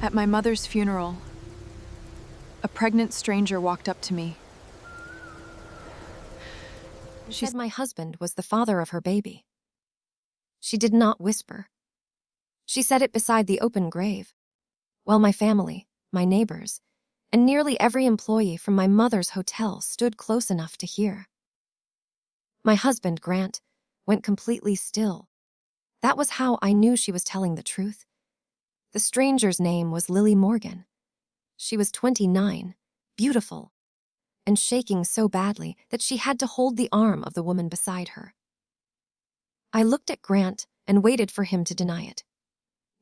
At my mother's funeral, a pregnant stranger walked up to me. She said my husband was the father of her baby. She did not whisper. She said it beside the open grave, while my family, my neighbors, and nearly every employee from my mother's hotel stood close enough to hear. My husband, Grant, went completely still. That was how I knew she was telling the truth. The stranger's name was Lily Morgan. She was 29, beautiful, and shaking so badly that she had to hold the arm of the woman beside her. I looked at Grant and waited for him to deny it.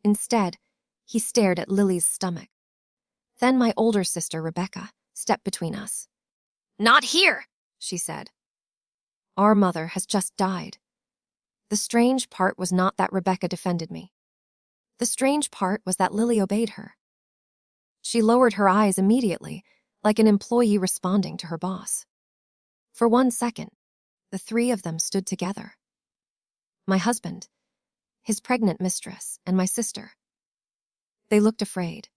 Instead, he stared at Lily's stomach. Then my older sister, Rebecca, stepped between us. "Not here," she said. "Our mother has just died." The strange part was not that Rebecca defended me. The strange part was that Lily obeyed her. She lowered her eyes immediately, like an employee responding to her boss. For 1 second, the three of them stood together. My husband, his pregnant mistress, and my sister. They looked afraid,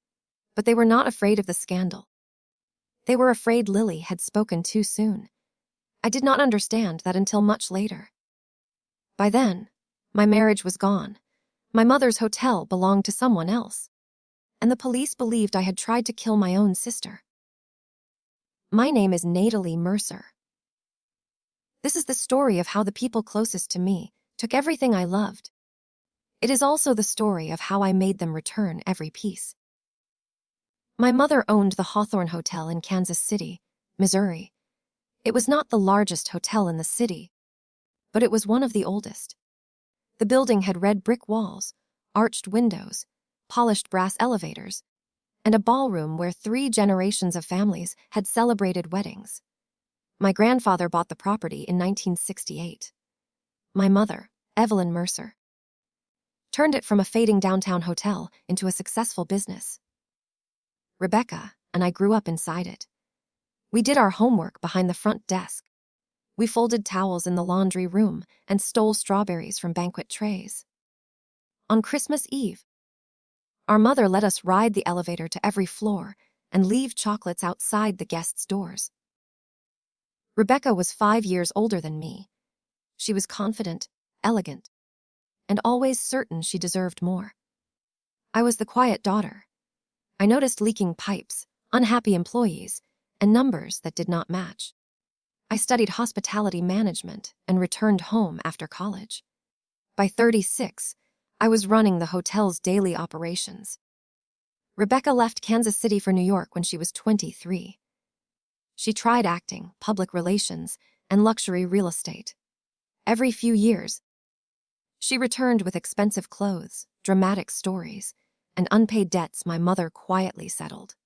but they were not afraid of the scandal. They were afraid Lily had spoken too soon. I did not understand that until much later. By then, my marriage was gone. My mother's hotel belonged to someone else, and the police believed I had tried to kill my own sister. My name is Natalie Mercer. This is the story of how the people closest to me took everything I loved. It is also the story of how I made them return every piece. My mother owned the Hawthorne Hotel in Kansas City, Missouri. It was not the largest hotel in the city, but it was one of the oldest. The building had red brick walls, arched windows, polished brass elevators, and a ballroom where 3 generations of families had celebrated weddings. My grandfather bought the property in 1968. My mother, Evelyn Mercer, turned it from a fading downtown hotel into a successful business. Rebecca and I grew up inside it. We did our homework behind the front desk. We folded towels in the laundry room and stole strawberries from banquet trays. On Christmas Eve, our mother let us ride the elevator to every floor and leave chocolates outside the guests' doors. Rebecca was 5 years older than me. She was confident, elegant, and always certain she deserved more. I was the quiet daughter. I noticed leaking pipes, unhappy employees, and numbers that did not match. I studied hospitality management and returned home after college. By 36, I was running the hotel's daily operations. Rebecca left Kansas City for New York when she was 23. She tried acting, public relations, and luxury real estate. Every few years, she returned with expensive clothes, dramatic stories, and unpaid debts my mother quietly settled.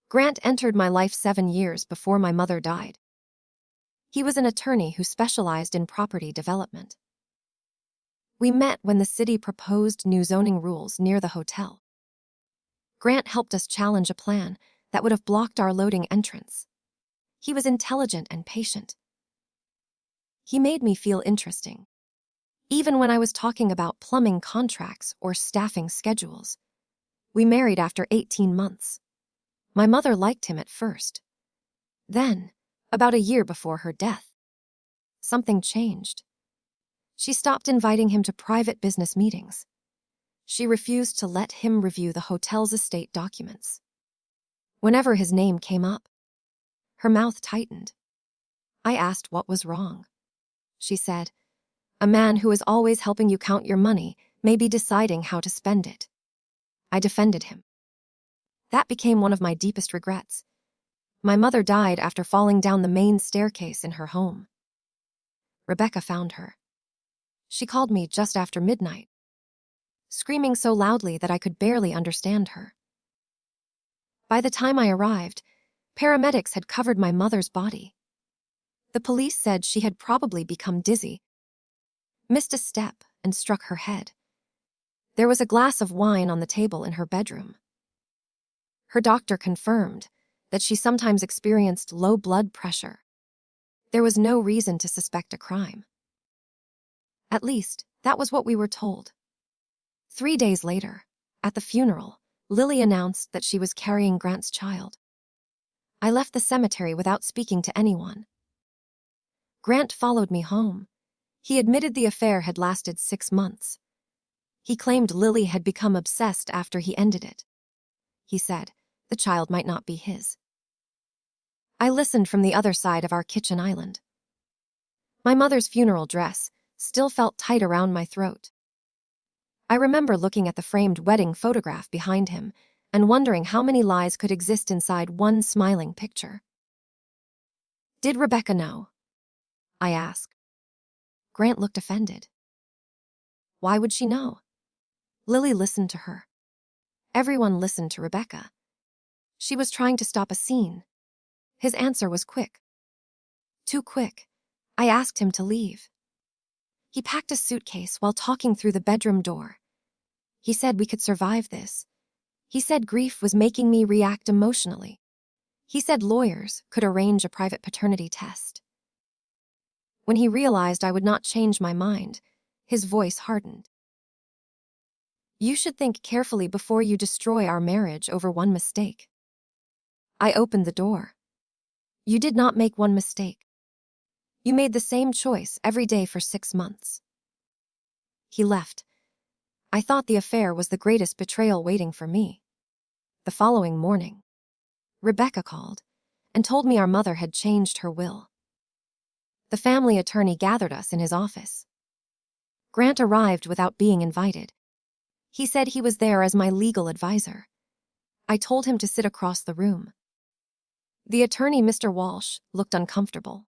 Grant entered my life 7 years before my mother died. He was an attorney who specialized in property development. We met when the city proposed new zoning rules near the hotel. Grant helped us challenge a plan that would have blocked our loading entrance. He was intelligent and patient. He made me feel interesting, even when I was talking about plumbing contracts or staffing schedules. We married after 18 months. My mother liked him at first. Then, about a year before her death, something changed. She stopped inviting him to private business meetings. She refused to let him review the hotel's estate documents. Whenever his name came up, her mouth tightened. I asked what was wrong. She said, "A man who is always helping you count your money may be deciding how to spend it." I defended him. That became one of my deepest regrets. My mother died after falling down the main staircase in her home. Rebecca found her. She called me just after midnight, screaming so loudly that I could barely understand her. By the time I arrived, paramedics had covered my mother's body. The police said she had probably become dizzy, missed a step, and struck her head. There was a glass of wine on the table in her bedroom. Her doctor confirmed that she sometimes experienced low blood pressure. There was no reason to suspect a crime. At least, that was what we were told. 3 days later, at the funeral, Lily announced that she was carrying Grant's child. I left the cemetery without speaking to anyone. Grant followed me home. He admitted the affair had lasted 6 months. He claimed Lily had become obsessed after he ended it. He said the child might not be his. I listened from the other side of our kitchen island. My mother's funeral dress still felt tight around my throat. I remember looking at the framed wedding photograph behind him and wondering how many lies could exist inside one smiling picture. Did Rebecca know? I asked. Grant looked offended. Why would she know? Lily listened to her. Everyone listened to Rebecca. She was trying to stop a scene. His answer was quick. Too quick. I asked him to leave. He packed a suitcase while talking through the bedroom door. He said we could survive this. He said grief was making me react emotionally. He said lawyers could arrange a private paternity test. When he realized I would not change my mind, his voice hardened. You should think carefully before you destroy our marriage over one mistake. I opened the door. You did not make one mistake. You made the same choice every day for 6 months. He left. I thought the affair was the greatest betrayal waiting for me. The following morning, Rebecca called and told me our mother had changed her will. The family attorney gathered us in his office. Grant arrived without being invited. He said he was there as my legal advisor. I told him to sit across the room. The attorney, Mr. Walsh, looked uncomfortable.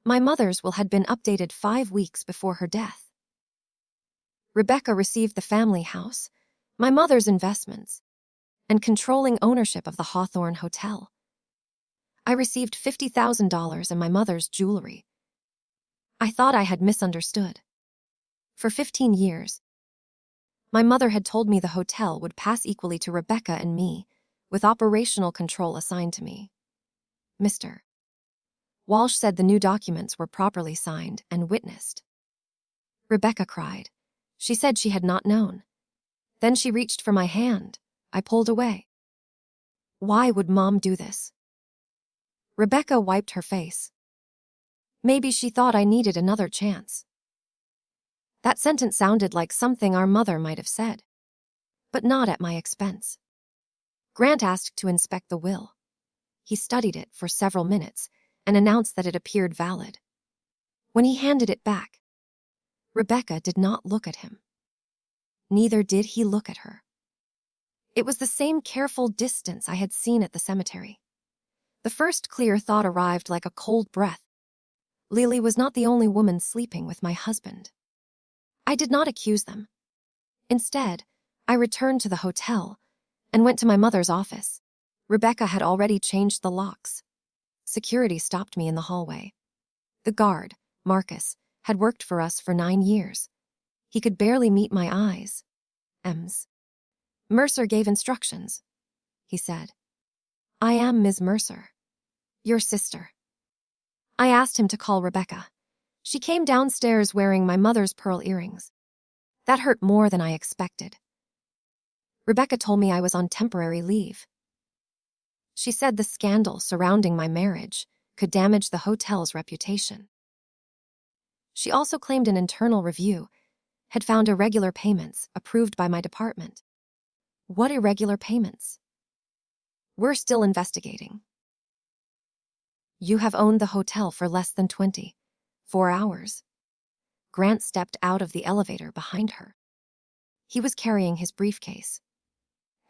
My mother's will had been updated 5 weeks before her death. Rebecca received the family house, my mother's investments, and controlling ownership of the Hawthorne Hotel. I received $50,000 and my mother's jewelry. I thought I had misunderstood. For 15 years, my mother had told me the hotel would pass equally to Rebecca and me, with operational control assigned to me. Mr. Walsh said the new documents were properly signed and witnessed. Rebecca cried. She said she had not known. Then she reached for my hand. I pulled away. Why would Mom do this? Rebecca wiped her face. Maybe she thought I needed another chance. That sentence sounded like something our mother might have said, but not at my expense. Grant asked to inspect the will. He studied it for several minutes and announced that it appeared valid. When he handed it back, Rebecca did not look at him. Neither did he look at her. It was the same careful distance I had seen at the cemetery. The first clear thought arrived like a cold breath. Lily was not the only woman sleeping with my husband. I did not accuse them. Instead, I returned to the hotel and went to my mother's office. Rebecca had already changed the locks. Security stopped me in the hallway. The guard, Marcus, had worked for us for 9 years. He could barely meet my eyes. Ems. Mercer gave instructions, he said. I am Ms. Mercer, your sister. I asked him to call Rebecca. She came downstairs wearing my mother's pearl earrings. That hurt more than I expected. Rebecca told me I was on temporary leave. She said the scandal surrounding my marriage could damage the hotel's reputation. She also claimed an internal review had found irregular payments approved by my department. What irregular payments? We're still investigating. You have owned the hotel for less than 24 hours. Grant stepped out of the elevator behind her. He was carrying his briefcase.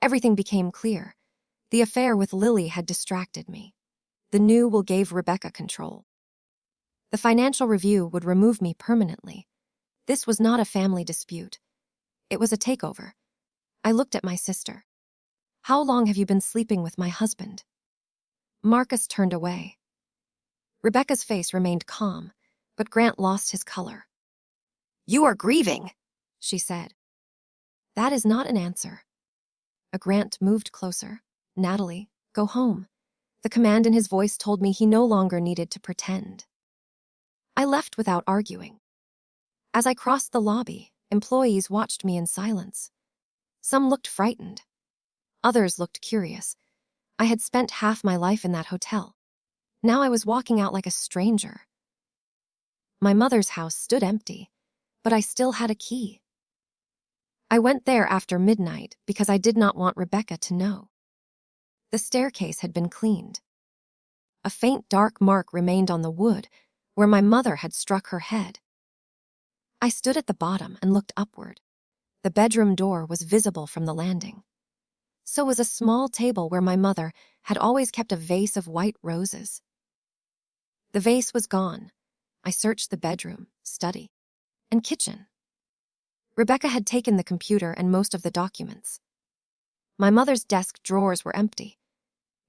Everything became clear. The affair with Lily had distracted me. The new will gave Rebecca control. The financial review would remove me permanently. This was not a family dispute. It was a takeover. I looked at my sister. How long have you been sleeping with my husband? Marcus turned away. Rebecca's face remained calm, but Grant lost his color. You are grieving, she said. That is not an answer. Grant moved closer. Natalie, go home. The command in his voice told me he no longer needed to pretend. I left without arguing. As I crossed the lobby, employees watched me in silence. Some looked frightened. Others looked curious. I had spent half my life in that hotel. Now I was walking out like a stranger. My mother's house stood empty, but I still had a key. I went there after midnight because I did not want Rebecca to know. The staircase had been cleaned. A faint dark mark remained on the wood where my mother had struck her head. I stood at the bottom and looked upward. The bedroom door was visible from the landing. So was a small table where my mother had always kept a vase of white roses. The vase was gone. I searched the bedroom, study, and kitchen. Rebecca had taken the computer and most of the documents. My mother's desk drawers were empty.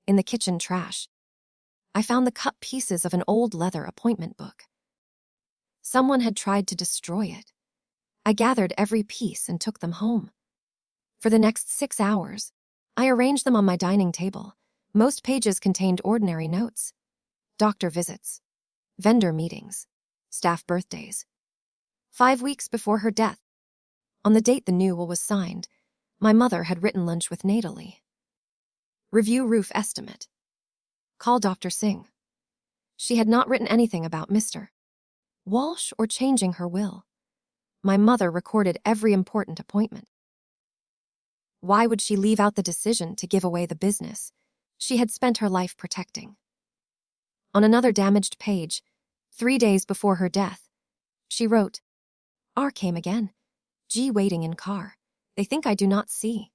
In the kitchen trash, I found the cut pieces of an old leather appointment book. Someone had tried to destroy it. I gathered every piece and took them home. For the next 6 hours, I arranged them on my dining table. Most pages contained ordinary notes. Doctor visits, vendor meetings, staff birthdays. 5 weeks before her death, on the date the new will was signed, my mother had written lunch with Natalie. Review roof estimate. Call Dr. Singh. She had not written anything about Mr. Walsh or changing her will. My mother recorded every important appointment. Why would she leave out the decision to give away the business she had spent her life protecting? On another damaged page, 3 days before her death, she wrote, R came again. G waiting in car. They think I do not see.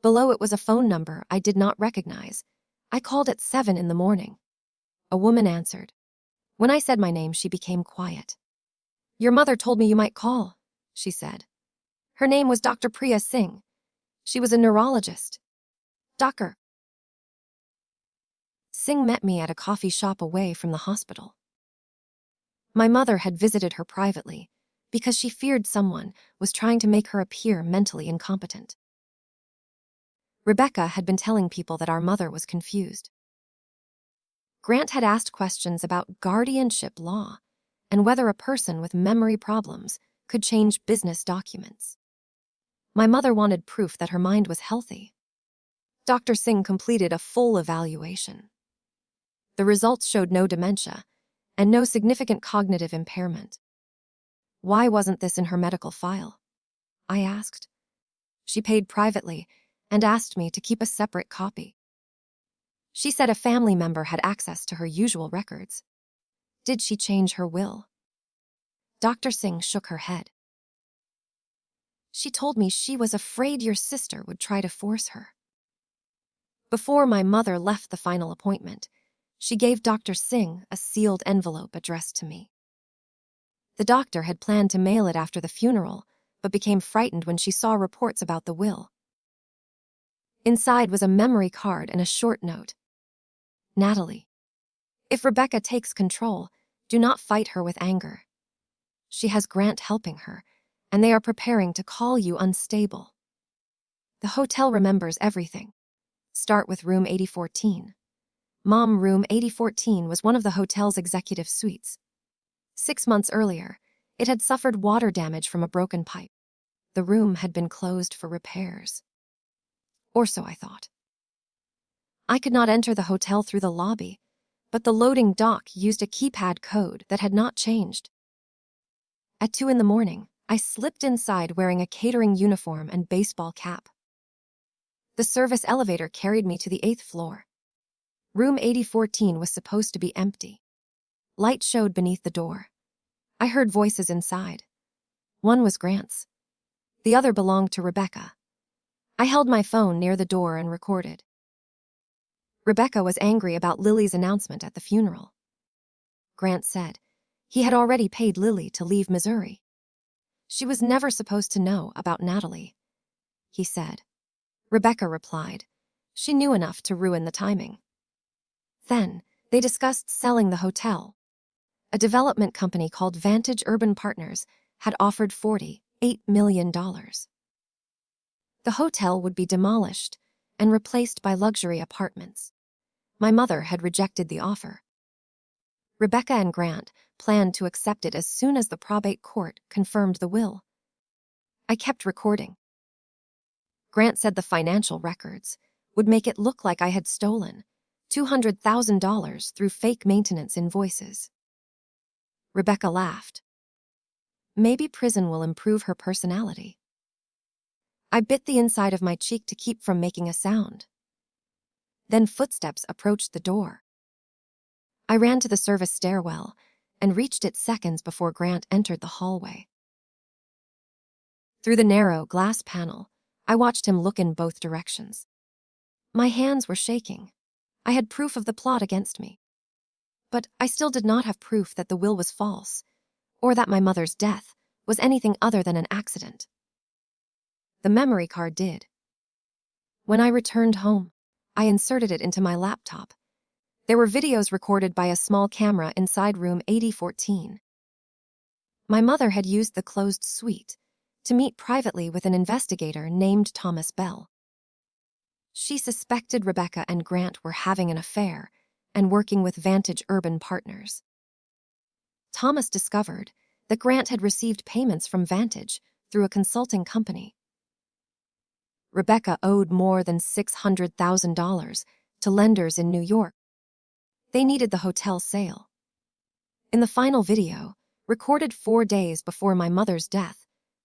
Below it was a phone number I did not recognize. I called at 7 in the morning. A woman answered. When I said my name, she became quiet. Your mother told me you might call, she said. Her name was Dr. Priya Singh. She was a neurologist. Dr. Singh met me at a coffee shop away from the hospital. My mother had visited her privately because she feared someone was trying to make her appear mentally incompetent. Rebecca had been telling people that our mother was confused. Grant had asked questions about guardianship law and whether a person with memory problems could change business documents. My mother wanted proof that her mind was healthy. Dr. Singh completed a full evaluation. The results showed no dementia and no significant cognitive impairment. Why wasn't this in her medical file? I asked. She paid privately and asked me to keep a separate copy. She said a family member had access to her usual records. Did she change her will? Dr. Singh shook her head. She told me she was afraid your sister would try to force her. Before my mother left the final appointment, she gave Dr. Singh a sealed envelope addressed to me. The doctor had planned to mail it after the funeral, but became frightened when she saw reports about the will. Inside was a memory card and a short note. Natalie, if Rebecca takes control, do not fight her with anger. She has Grant helping her, and they are preparing to call you unstable. The hotel remembers everything. Start with room 8014. Mom, room 8014 was one of the hotel's executive suites. 6 months earlier, it had suffered water damage from a broken pipe. The room had been closed for repairs. Or so I thought. I could not enter the hotel through the lobby, but the loading dock used a keypad code that had not changed. At 2 in the morning, I slipped inside wearing a catering uniform and baseball cap. The service elevator carried me to the 8th floor. Room 8014 was supposed to be empty. Light showed beneath the door. I heard voices inside. One was Grant's. The other belonged to Rebecca. I held my phone near the door and recorded. Rebecca was angry about Lily's announcement at the funeral. Grant said he had already paid Lily to leave Missouri. She was never supposed to know about Natalie, he said. Rebecca replied. She knew enough to ruin the timing. Then, they discussed selling the hotel. A development company called Vantage Urban Partners had offered $48 million. The hotel would be demolished and replaced by luxury apartments. My mother had rejected the offer. Rebecca and Grant planned to accept it as soon as the probate court confirmed the will. I kept recording. Grant said the financial records would make it look like I had stolen $200,000 through fake maintenance invoices. Rebecca laughed. Maybe prison will improve her personality. I bit the inside of my cheek to keep from making a sound. Then footsteps approached the door. I ran to the service stairwell and reached it seconds before Grant entered the hallway. Through the narrow glass panel, I watched him look in both directions. My hands were shaking. I had proof of the plot against me. But I still did not have proof that the will was false, or that my mother's death was anything other than an accident. The memory card did. When I returned home, I inserted it into my laptop. There were videos recorded by a small camera inside room 8014. My mother had used the closed suite to meet privately with an investigator named Thomas Bell. She suspected Rebecca and Grant were having an affair and working with Vantage Urban Partners. Thomas discovered that Grant had received payments from Vantage through a consulting company. Rebecca owed more than $600,000 to lenders in New York. They needed the hotel sale. In the final video, recorded 4 days before my mother's death,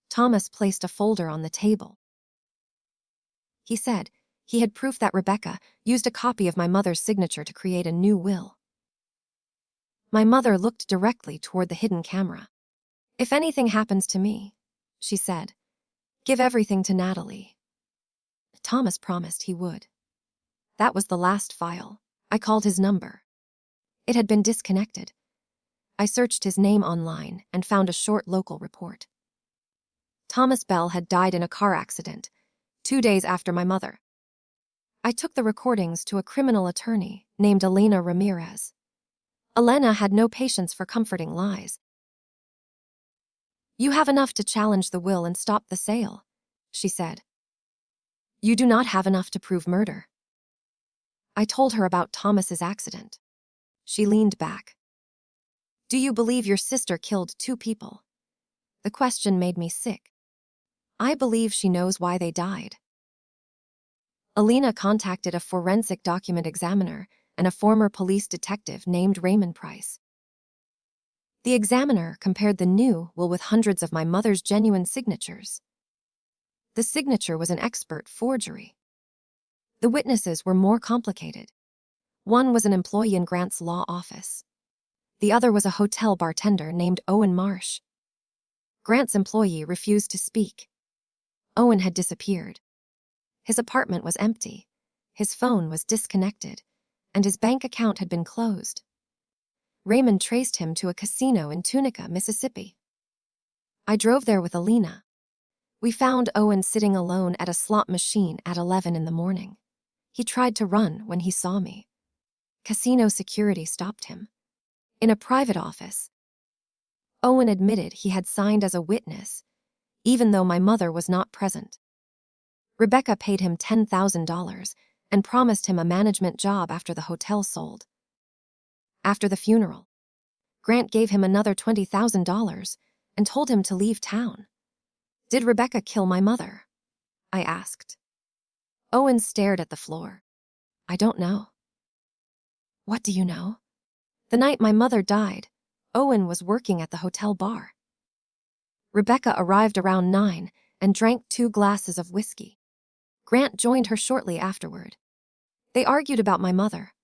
Thomas placed a folder on the table. He said he had proof that Rebecca used a copy of my mother's signature to create a new will. My mother looked directly toward the hidden camera. "If anything happens to me," she said, "give everything to Natalie." Thomas promised he would. That was the last file. I called his number. It had been disconnected. I searched his name online and found a short local report. Thomas Bell had died in a car accident 2 days after my mother. I took the recordings to a criminal attorney named Elena Ramirez. Elena had no patience for comforting lies. "You have enough to challenge the will and stop the sale," she said. "You do not have enough to prove murder." I told her about Thomas's accident. She leaned back. "Do you believe your sister killed 2 people?" The question made me sick. "I believe she knows why they died." Alina contacted a forensic document examiner and a former police detective named Raymond Price. The examiner compared the new will with hundreds of my mother's genuine signatures. The signature was an expert forgery. The witnesses were more complicated. One was an employee in Grant's law office. The other was a hotel bartender named Owen Marsh. Grant's employee refused to speak. Owen had disappeared. His apartment was empty, his phone was disconnected, and his bank account had been closed. Raymond traced him to a casino in Tunica, Mississippi. I drove there with Alina. We found Owen sitting alone at a slot machine at 11 in the morning. He tried to run when he saw me. Casino security stopped him. In a private office, Owen admitted he had signed as a witness, even though my mother was not present. Rebecca paid him $10,000 and promised him a management job after the hotel sold. After the funeral, Grant gave him another $20,000 and told him to leave town. "Did Rebecca kill my mother?" I asked. Owen stared at the floor. "I don't know." "What do you know?" "The night my mother died, Owen was working at the hotel bar. Rebecca arrived around 9 and drank 2 glasses of whiskey. Grant joined her shortly afterward. They argued about my mother.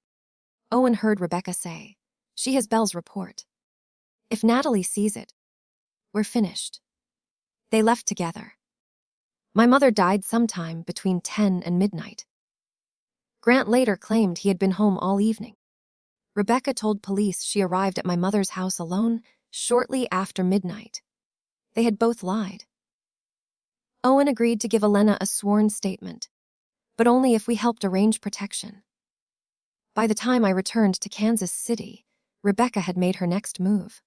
Owen heard Rebecca say, 'She has Bell's report. If Natalie sees it, we're finished.' They left together. My mother died sometime between 10 and midnight. Grant later claimed he had been home all evening. Rebecca told police she arrived at my mother's house alone shortly after midnight. They had both lied. Owen agreed to give Elena a sworn statement, but only if we helped arrange protection. By the time I returned to Kansas City, Rebecca had made her next move.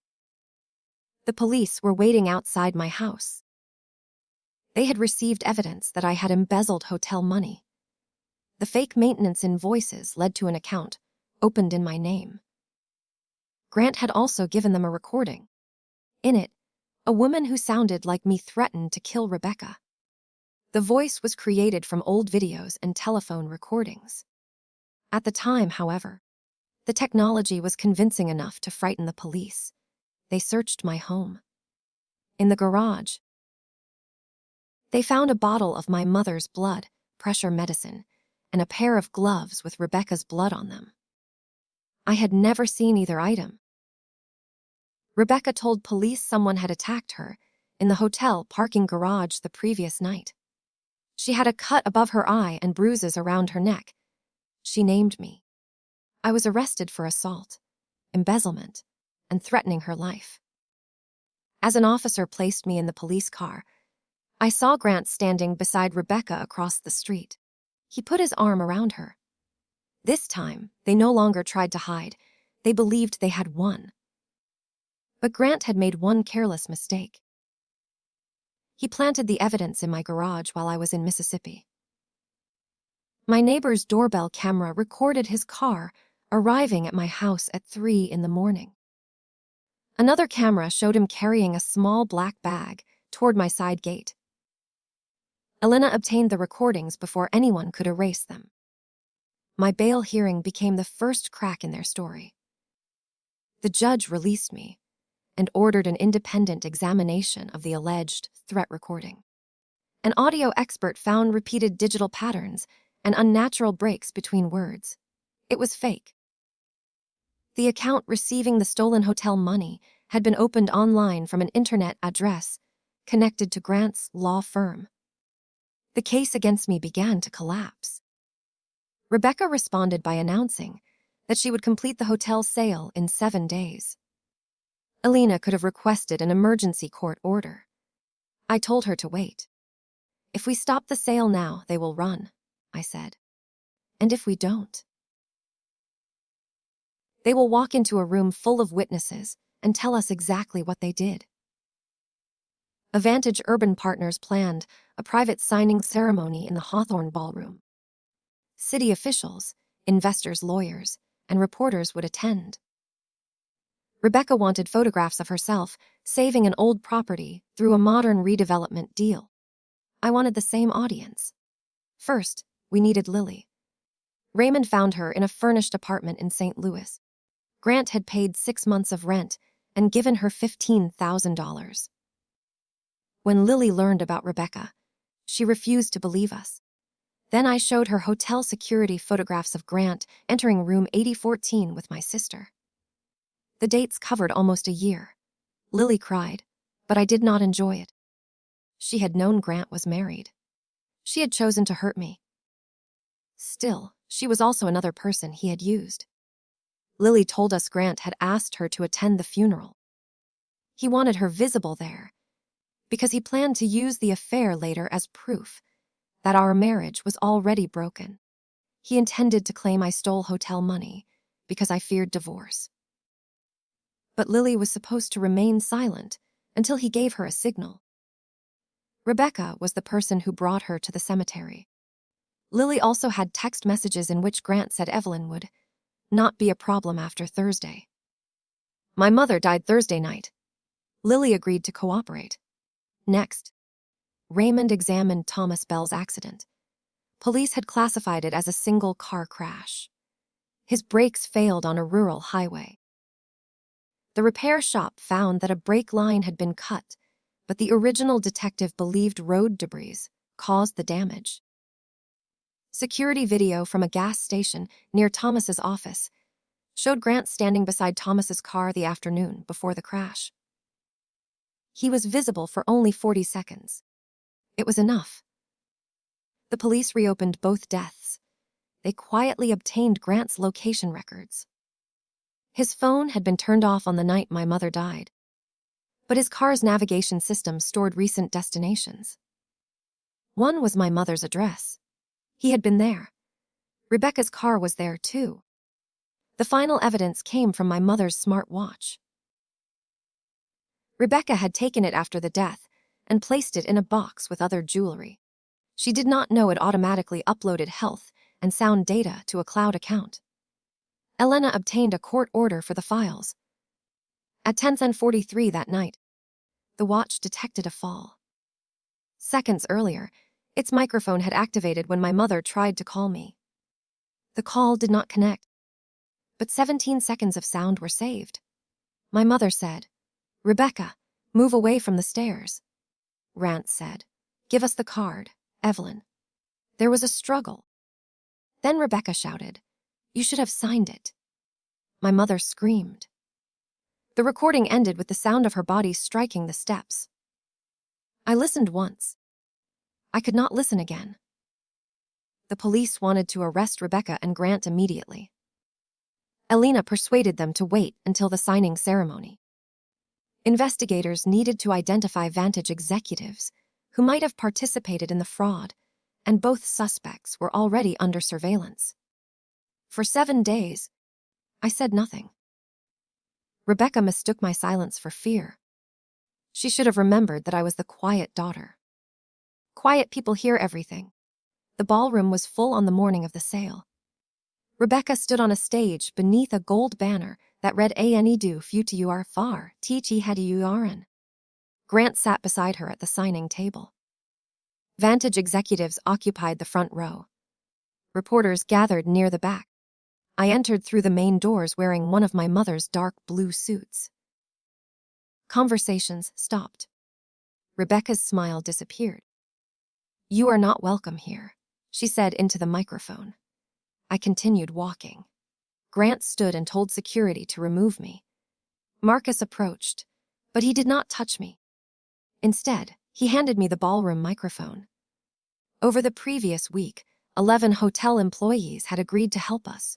The police were waiting outside my house. They had received evidence that I had embezzled hotel money. The fake maintenance invoices led to an account opened in my name. Grant had also given them a recording. In it, a woman who sounded like me threatened to kill Rebecca. The voice was created from old videos and telephone recordings. At the time, however, the technology was convincing enough to frighten the police. They searched my home. In the garage, they found a bottle of my mother's blood, pressure medicine, and a pair of gloves with Rebecca's blood on them. I had never seen either item. Rebecca told police someone had attacked her in the hotel parking garage the previous night. She had a cut above her eye and bruises around her neck. She named me. I was arrested for assault, embezzlement, and threatening her life. As an officer placed me in the police car, I saw Grant standing beside Rebecca across the street. He put his arm around her. This time, they no longer tried to hide. They believed they had won. But Grant had made one careless mistake. He planted the evidence in my garage while I was in Mississippi. My neighbor's doorbell camera recorded his car arriving at my house at 3 in the morning. Another camera showed him carrying a small black bag toward my side gate. Elena obtained the recordings before anyone could erase them. My bail hearing became the first crack in their story. The judge released me and ordered an independent examination of the alleged threat recording. An audio expert found repeated digital patterns and unnatural breaks between words. It was fake. The account receiving the stolen hotel money had been opened online from an internet address connected to Grant's law firm. The case against me began to collapse. Rebecca responded by announcing that she would complete the hotel sale in 7 days. Elena could have requested an emergency court order. I told her to wait. If we stop the sale now, they will run, I said. And if we don't? They will walk into a room full of witnesses and tell us exactly what they did. Avantage Urban Partners planned a private signing ceremony in the Hawthorne Ballroom. City officials, investors' lawyers, and reporters would attend. Rebecca wanted photographs of herself saving an old property through a modern redevelopment deal. I wanted the same audience. First, we needed Lily. Raymond found her in a furnished apartment in St. Louis. Grant had paid 6 months of rent and given her $15,000. When Lily learned about Rebecca, she refused to believe us. Then I showed her hotel security photographs of Grant entering room 8014 with my sister. The dates covered almost a year. Lily cried, but I did not enjoy it. She had known Grant was married. She had chosen to hurt me. Still, she was also another person he had used. Lily told us Grant had asked her to attend the funeral. He wanted her visible there, because he planned to use the affair later as proof that our marriage was already broken. He intended to claim I stole hotel money because I feared divorce. But Lily was supposed to remain silent until he gave her a signal. Rebecca was the person who brought her to the cemetery. Lily also had text messages in which Grant said Evelyn would not be a problem after Thursday. My mother died Thursday night. Lily agreed to cooperate. Next, Raymond examined Thomas Bell's accident. Police had classified it as a single car crash. His brakes failed on a rural highway. The repair shop found that a brake line had been cut, but the original detective believed road debris caused the damage. Security video from a gas station near Thomas's office showed Grant standing beside Thomas's car the afternoon before the crash. He was visible for only 40 seconds. It was enough. The police reopened both deaths. They quietly obtained Grant's location records. His phone had been turned off on the night my mother died, but his car's navigation system stored recent destinations. One was my mother's address. He had been there. Rebecca's car was there too. The final evidence came from my mother's smart watch. Rebecca had taken it after the death and placed it in a box with other jewelry. She did not know it automatically uploaded health and sound data to a cloud account. Elena obtained a court order for the files. At 10:43 that night, the watch detected a fall. Seconds earlier, Its microphone had activated when my mother tried to call me. The call did not connect, but 17 seconds of sound were saved. My mother said, "Rebecca, move away from the stairs." Grant said, "Give us the card, Evelyn." There was a struggle. Then Rebecca shouted, "You should have signed it." My mother screamed. The recording ended with the sound of her body striking the steps. I listened once. I could not listen again. The police wanted to arrest Rebecca and Grant immediately. Elena persuaded them to wait until the signing ceremony. Investigators needed to identify Vantage executives who might have participated in the fraud, and both suspects were already under surveillance. For 7 days, I said nothing. Rebecca mistook my silence for fear. She should have remembered that I was the quiet daughter. Quiet people hear everything. The ballroom was full on the morning of the sale. Rebecca stood on a stage beneath a gold banner that read "Ane du futur far, T hadiuaren." Grant sat beside her at the signing table. Vantage executives occupied the front row. Reporters gathered near the back. I entered through the main doors wearing one of my mother's dark blue suits. Conversations stopped. Rebecca's smile disappeared. "You are not welcome here," she said into the microphone. I continued walking. Grant stood and told security to remove me. Marcus approached, but he did not touch me. Instead, he handed me the ballroom microphone. Over the previous week, 11 hotel employees had agreed to help us.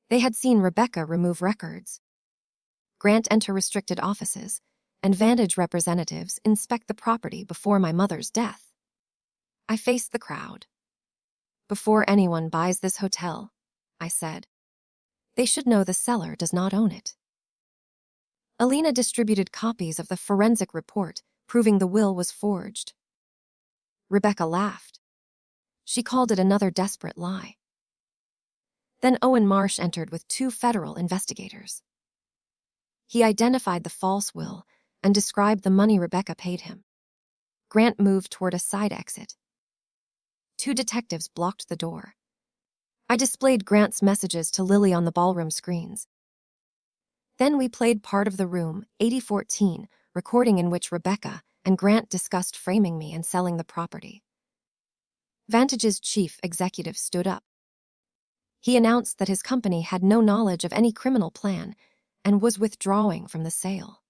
They had seen Rebecca remove records. Grant enter restricted offices, and Vantage representatives inspect the property before my mother's death. I faced the crowd. "Before anyone buys this hotel," I said, "they should know the seller does not own it." Elena distributed copies of the forensic report proving the will was forged. Rebecca laughed. She called it another desperate lie. Then Owen Marsh entered with 2 federal investigators. He identified the false will and described the money Rebecca paid him. Grant moved toward a side exit. 2 detectives blocked the door. I displayed Grant's messages to Lily on the ballroom screens. Then we played part of the Room 8014 recording in which Rebecca and Grant discussed framing me and selling the property. Vantage's chief executive stood up. He announced that his company had no knowledge of any criminal plan and was withdrawing from the sale.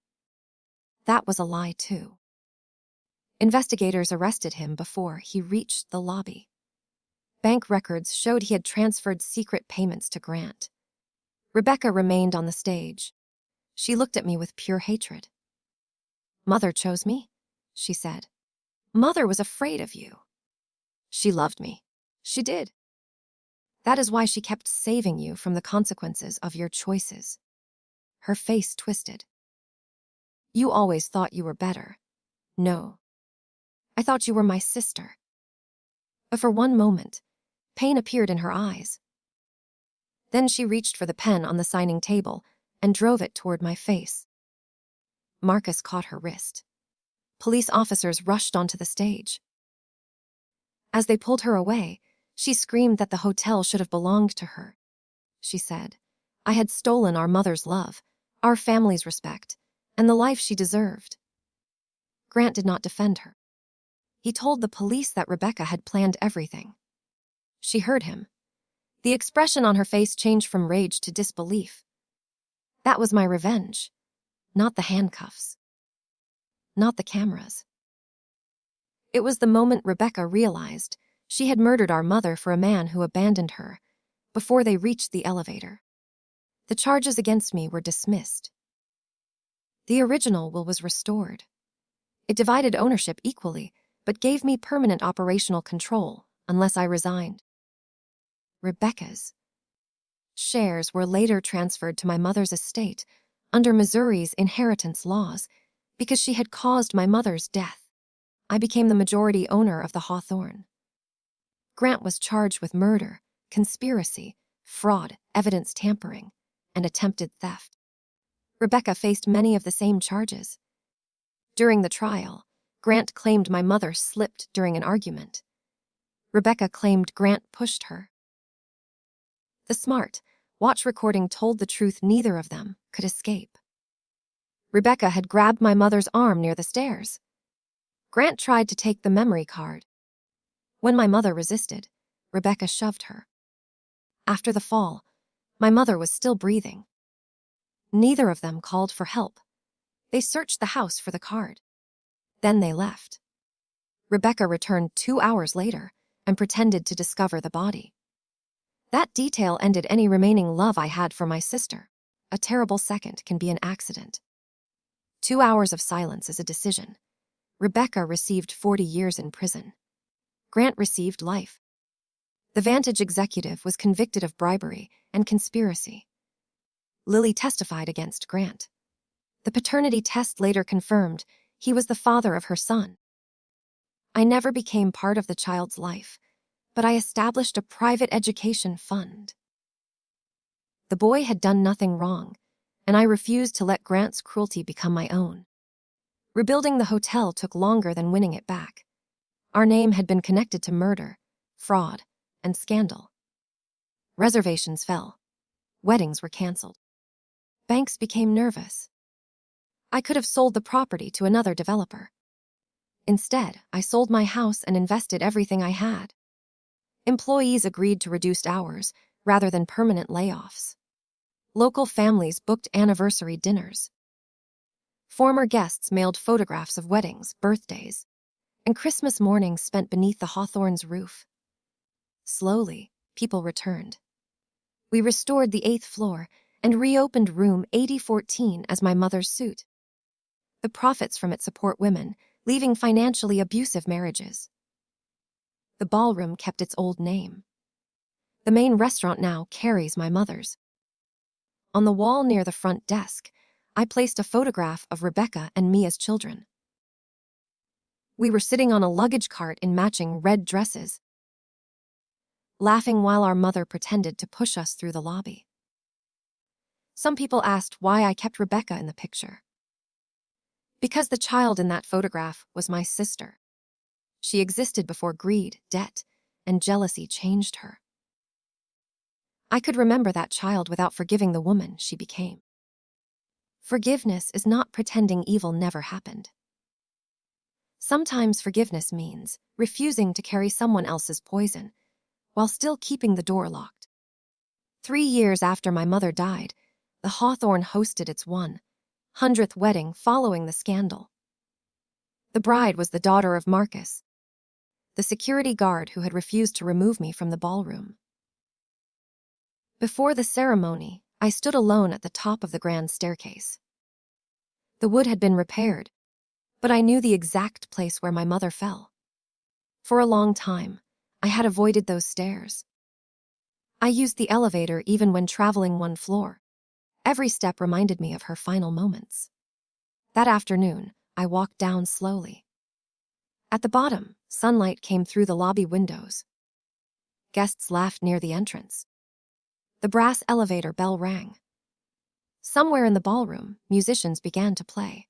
That was a lie, too. Investigators arrested him before he reached the lobby. Bank records showed he had transferred secret payments to Grant. Rebecca remained on the stage. She looked at me with pure hatred. "Mother chose me," she said. "Mother was afraid of you. She loved me. She did. That is why she kept saving you from the consequences of your choices." Her face twisted. "You always thought you were better. No. I thought you were my sister." But for one moment, pain appeared in her eyes. Then she reached for the pen on the signing table and drove it toward my face. Marcus caught her wrist. Police officers rushed onto the stage. As they pulled her away, she screamed that the hotel should have belonged to her. She said, "I had stolen our mother's love, our family's respect, and the life she deserved." Grant did not defend her. He told the police that Rebecca had planned everything. She heard him. The expression on her face changed from rage to disbelief. That was my revenge. Not the handcuffs. Not the cameras. It was the moment Rebecca realized she had murdered our mother for a man who abandoned her before they reached the elevator. The charges against me were dismissed. The original will was restored. It divided ownership equally, but gave me permanent operational control unless I resigned. Rebecca's shares were later transferred to my mother's estate under Missouri's inheritance laws because she had caused my mother's death. I became the majority owner of the Hawthorne. Grant was charged with murder, conspiracy, fraud, evidence tampering, and attempted theft. Rebecca faced many of the same charges. During the trial, Grant claimed my mother slipped during an argument. Rebecca claimed Grant pushed her. The smart watch recording told the truth neither of them could escape. Rebecca had grabbed my mother's arm near the stairs. Grant tried to take the memory card. When my mother resisted, Rebecca shoved her. After the fall, my mother was still breathing. Neither of them called for help. They searched the house for the card. Then they left. Rebecca returned 2 hours later and pretended to discover the body. That detail ended any remaining love I had for my sister. A terrible second can be an accident. 2 hours of silence is a decision. Rebecca received 40 years in prison. Grant received life. The Vantage executive was convicted of bribery and conspiracy. Lily testified against Grant. The paternity test later confirmed he was the father of her son. I never became part of the child's life, but I established a private education fund. The boy had done nothing wrong, and I refused to let Grant's cruelty become my own. Rebuilding the hotel took longer than winning it back. Our name had been connected to murder, fraud, and scandal. Reservations fell. Weddings were canceled. Banks became nervous. I could have sold the property to another developer. Instead, I sold my house and invested everything I had. Employees agreed to reduced hours rather than permanent layoffs. Local families booked anniversary dinners. Former guests mailed photographs of weddings, birthdays, and Christmas mornings spent beneath the Hawthorne's roof. Slowly, people returned. We restored the 8th floor and reopened room 8014 as my mother's suite. The profits from it support women, leaving financially abusive marriages. The ballroom kept its old name. The main restaurant now carries my mother's. On the wall near the front desk, I placed a photograph of Rebecca and me as children. We were sitting on a luggage cart in matching red dresses, laughing while our mother pretended to push us through the lobby. Some people asked why I kept Rebecca in the picture. Because the child in that photograph was my sister. She existed before greed, debt, and jealousy changed her. I could remember that child without forgiving the woman she became. Forgiveness is not pretending evil never happened. Sometimes forgiveness means refusing to carry someone else's poison while still keeping the door locked. 3 years after my mother died, the Hawthorne hosted its 100th wedding following the scandal. The bride was the daughter of Marcus, the security guard who had refused to remove me from the ballroom. Before the ceremony, I stood alone at the top of the grand staircase. The wood had been repaired, but I knew the exact place where my mother fell. For a long time, I had avoided those stairs. I used the elevator even when traveling one floor. Every step reminded me of her final moments. That afternoon, I walked down slowly. At the bottom, sunlight came through the lobby windows. Guests laughed near the entrance. The brass elevator bell rang. Somewhere in the ballroom, musicians began to play.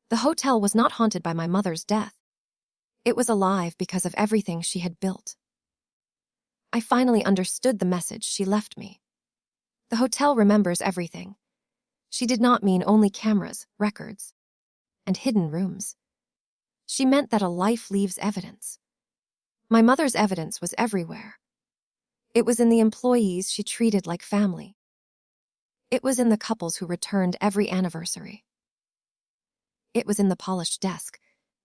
The hotel was not haunted by my mother's death. It was alive because of everything she had built. I finally understood the message she left me. The hotel remembers everything. She did not mean only cameras, records, and hidden rooms. She meant that a life leaves evidence. My mother's evidence was everywhere. It was in the employees she treated like family. It was in the couples who returned every anniversary. It was in the polished desk,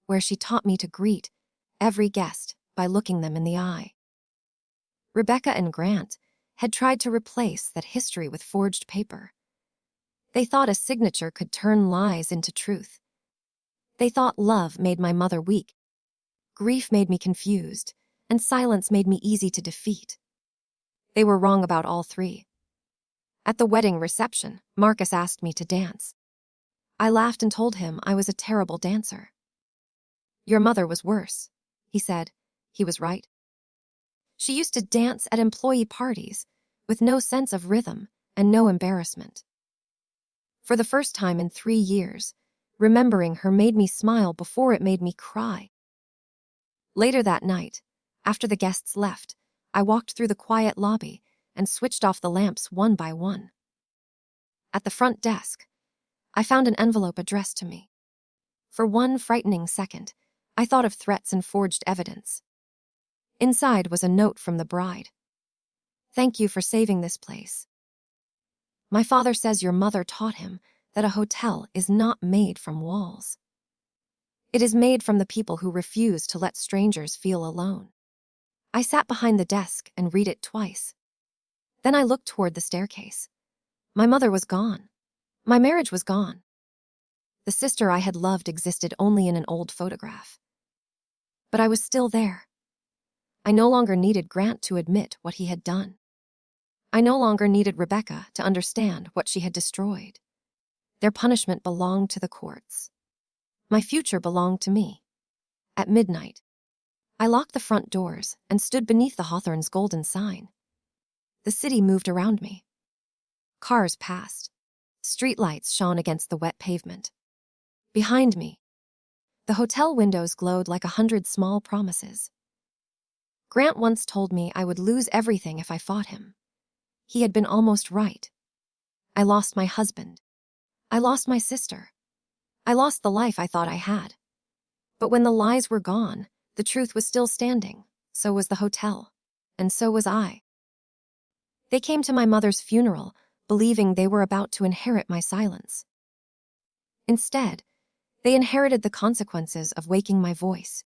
where she taught me to greet every guest by looking them in the eye. Rebecca and Grant had tried to replace that history with forged paper. They thought a signature could turn lies into truth. They thought love made my mother weak, grief made me confused, and silence made me easy to defeat. They were wrong about all three. At the wedding reception, Marcus asked me to dance. I laughed and told him I was a terrible dancer. "Your mother was worse," he said. He was right. She used to dance at employee parties with no sense of rhythm and no embarrassment. For the first time in 3 years, remembering her made me smile before it made me cry. Later that night, After the guests left, I walked through the quiet lobby and switched off the lamps one by one. At the front desk, I found an envelope addressed to me. For one frightening second, I thought of threats and forged evidence. Inside was a note from the bride. "Thank you for saving this place. My father says your mother taught him that a hotel is not made from walls. It is made from the people who refuse to let strangers feel alone." I sat behind the desk and read it twice. Then I looked toward the staircase. My mother was gone. My marriage was gone. The sister I had loved existed only in an old photograph. But I was still there. I no longer needed Grant to admit what he had done. I no longer needed Rebecca to understand what she had destroyed. Their punishment belonged to the courts. My future belonged to me. At midnight, I locked the front doors and stood beneath the Hawthorne's golden sign. The city moved around me. Cars passed. Streetlights shone against the wet pavement. Behind me, the hotel windows glowed like 100 small promises. Grant once told me I would lose everything if I fought him. He had been almost right. I lost my husband. I lost my sister. I lost the life I thought I had. But when the lies were gone, the truth was still standing. So was the hotel. And so was I. They came to my mother's funeral, believing they were about to inherit my silence. Instead, they inherited the consequences of waking my voice.